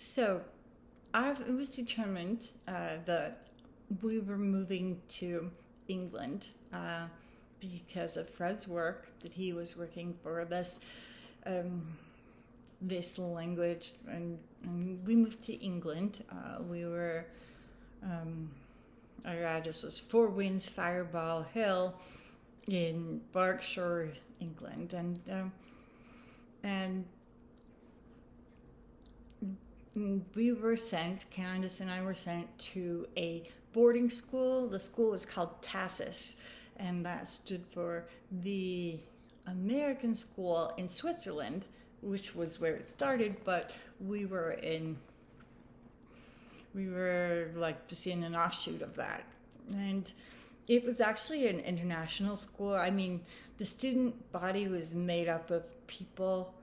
So it was determined that we were moving to England because of Fred's work, that he was working for um, this language, and we moved to England. Um, our address was Four Winds Fireball Hill in Berkshire, England, and we were sent, Candace and I were sent to a boarding school. The school was called TASIS, and that stood for the American School in Switzerland, which was where it started, but we were like just in an offshoot of that. And it was actually an international school. I mean, the student body was made up of people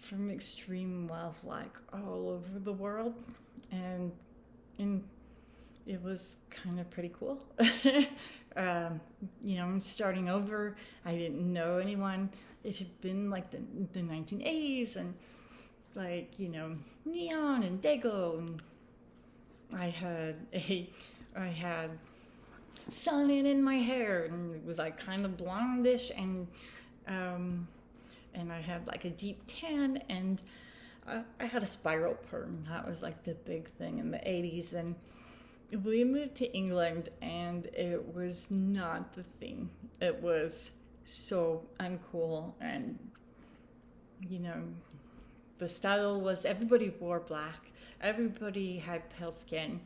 from extreme wealth, like all over the world, and it was kind of pretty cool. Starting over, I didn't know anyone. It had been like the 1980s, and like neon and Dago, and I had sun in my hair, and it was like kind of blondish, and I had like a deep tan, and I had a spiral perm. That was like the big thing in the 80s. And we moved to England, and it was not the thing. It was so uncool, and the style was everybody wore black, everybody had pale skin,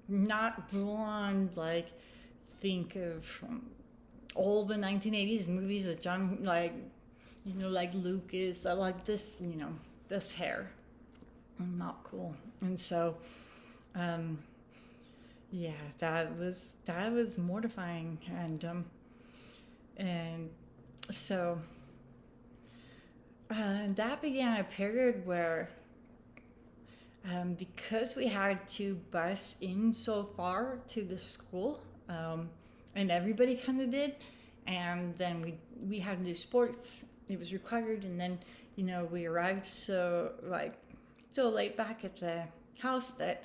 not blonde, like think of all the 1980s movies that John, like Lucas, I like this, this hair. Not cool. And so, that was mortifying. And so, that began a period where, because we had to bus in so far to the school, and everybody kind of did, and then we had to do sports. It was required, and then we arrived so late back at the house that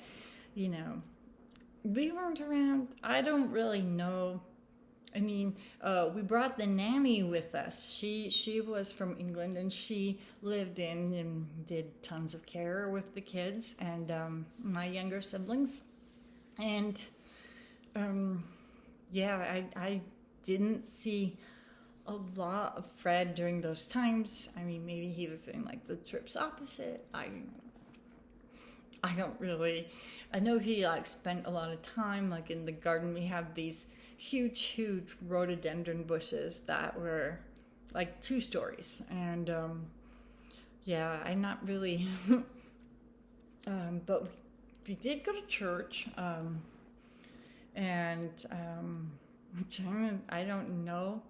we weren't around. I don't really know. I mean, we brought the nanny with us. She was from England, and she lived in and did tons of care with the kids and my younger siblings. And I didn't see a lot of Fred during those times. I mean, maybe he was doing like the trips opposite. I don't really. I know he like spent a lot of time like in the garden. We have these huge rhododendron bushes that were like 2 stories, and I'm not really. But we did go to church. And I don't know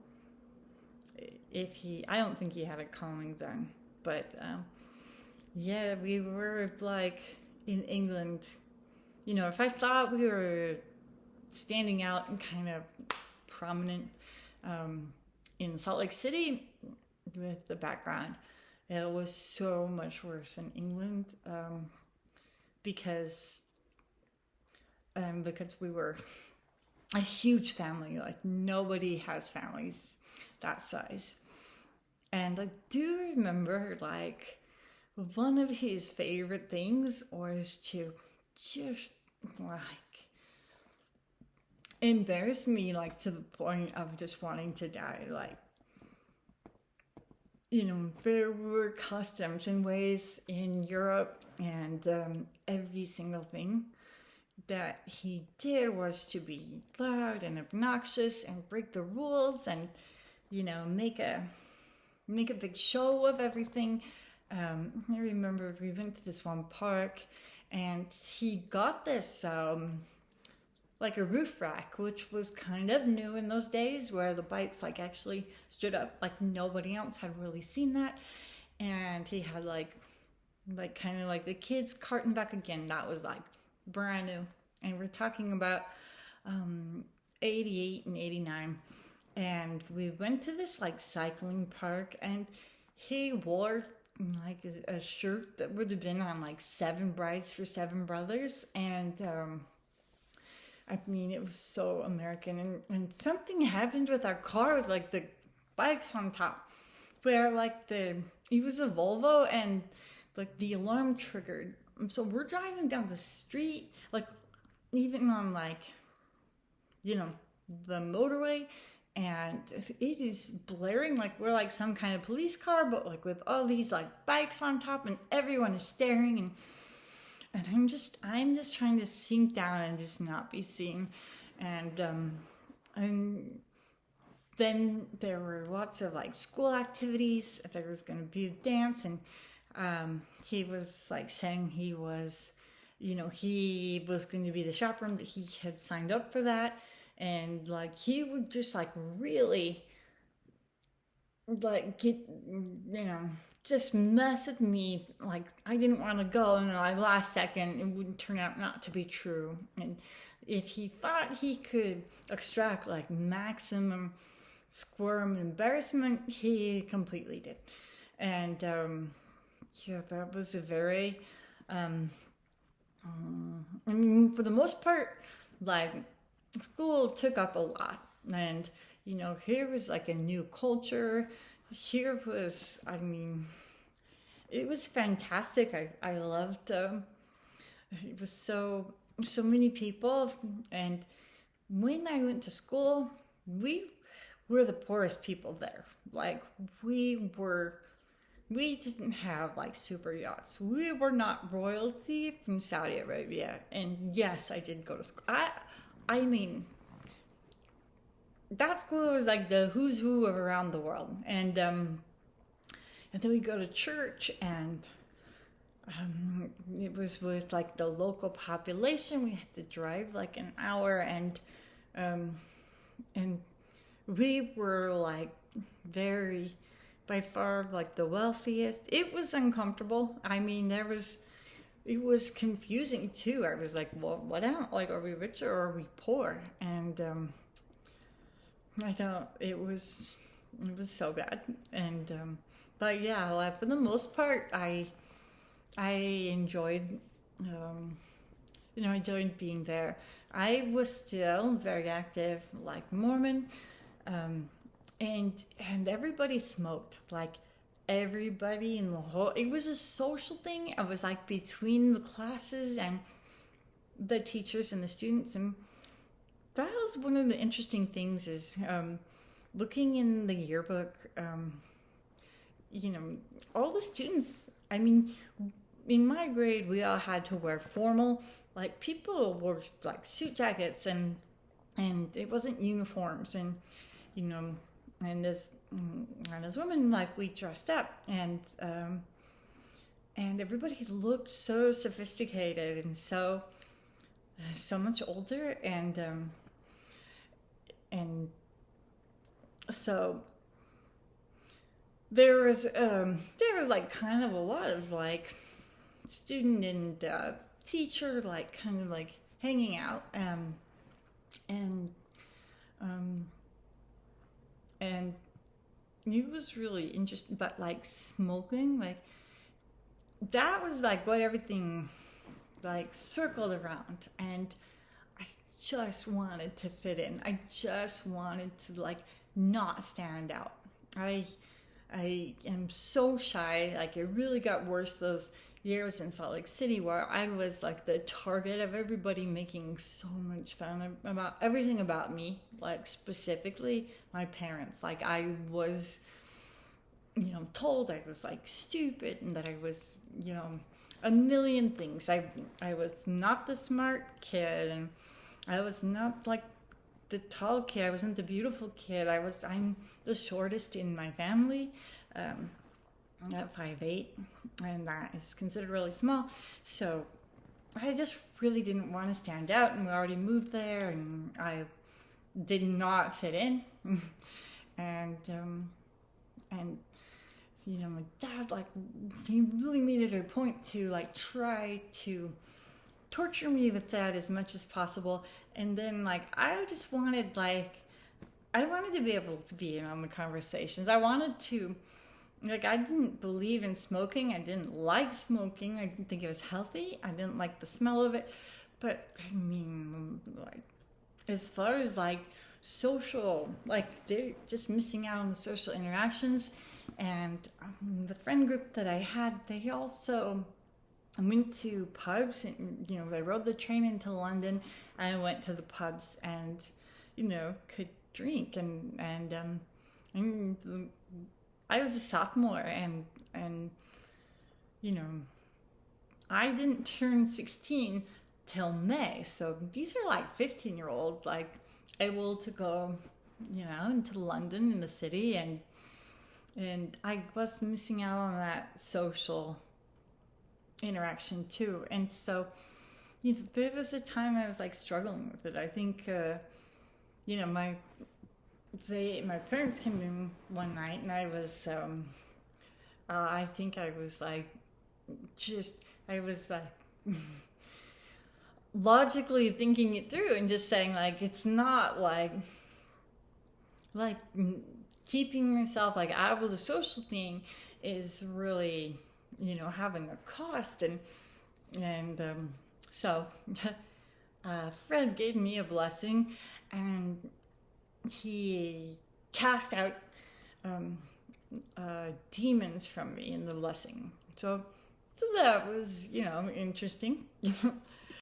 I don't think he had a calling then, but we were like in England. If I thought we were standing out and kind of prominent in Salt Lake City with the background, it was so much worse in England, because we were a huge family. Like nobody has families that size. And I do remember like one of his favorite things was to just like embarrass me, like to the point of just wanting to die. Like, there were customs and ways in Europe, and every single thing that he did was to be loud and obnoxious and break the rules and make a big show of everything. I remember we went to this one park, and he got this like a roof rack, which was kind of new in those days, where the bikes like actually stood up. Like nobody else had really seen that. And he had like kind of like the kids carting back again. That was like brand new. And we're talking about 88 and 89. And we went to this like cycling park, and he wore like a shirt that would have been on like 7 Brides for 7 Brothers. And I mean, it was so American. And something happened with our car, with like the bikes on top, where like it was a Volvo, and like the alarm triggered. And so we're driving down the street, like even on like, you know, the motorway, and it is blaring like we're like some kind of police car, but like with all these like bikes on top, and everyone is staring, and I'm just trying to sink down and just not be seen. And then there were lots of like school activities. There was going to be a dance, and he was like saying he was going to be the chaperone, that he had signed up for that. And like he would just like really like get, just mess with me. Like I didn't want to go, and like last second it wouldn't turn out not to be true. And if he thought he could extract like maximum squirm and embarrassment, he completely did. And that was a very I mean, for the most part, like school took up a lot. And here was like a new culture. Here was, I mean, it was fantastic. I loved it was so many people. And when I went to school, we were the poorest people there. Like we didn't have like super yachts. We were not royalty from Saudi Arabia. And yes, I did go to school. I mean, that school was like the who's who of around the world. And then we go to church, and it was with like the local population. We had to drive like an hour, and we were like very, by far, like the wealthiest. It was uncomfortable. I mean, it was confusing too. I was like, well, what else? Like, are we rich or are we poor? And it was so bad. And but yeah, like, for the most part, I enjoyed enjoyed being there. I was still very active, like Mormon, and everybody smoked. Like everybody in the whole, it was a social thing. I was like between the classes and the teachers and the students, and that was one of the interesting things is looking in the yearbook. All the students, I mean, in my grade, we all had to wear formal. Like people wore like suit jackets, and it wasn't uniforms, and and as women, like we dressed up, and everybody looked so sophisticated and so much older, and so there was like kind of a lot of like student and teacher like kind of like hanging out, and it was really interesting. But like smoking, like that was like what everything like circled around, and I just wanted to fit in. I just wanted to like not stand out. I am so shy. Like it really got worse those years in Salt Lake City, where I was like the target of everybody making so much fun about everything about me, like specifically my parents. Like I was, told I was like stupid, and that I was, a million things. I was not the smart kid, and I was not like the tall kid. I wasn't the beautiful kid. I'm the shortest in my family. At 5'8", and that is considered really small. So I just really didn't want to stand out, and we already moved there, and I did not fit in. and my dad, like, he really made it a point to like try to torture me with that as much as possible. And then like I just wanted to be able to be in on the conversations. I wanted to Like, I didn't believe in smoking. I didn't like smoking. I didn't think it was healthy. I didn't like the smell of it. But I mean, like, as far as like social, like, they're just missing out on the social interactions. And the friend group that I had, they also went to pubs, and they rode the train into London, and I went to the pubs and could drink, and I was a sophomore, and I didn't turn 16 till May. So these are like 15-year-olds, like, able to go, into London, in the city, and I was missing out on that social interaction too. And so there was a time I was like struggling with it. I think my parents came in one night, and I was I think I was like logically thinking it through and just saying, like, it's not like keeping myself like out of the social thing is really having a cost. And so Fred gave me a blessing, and he cast out demons from me in the blessing. So that was interesting.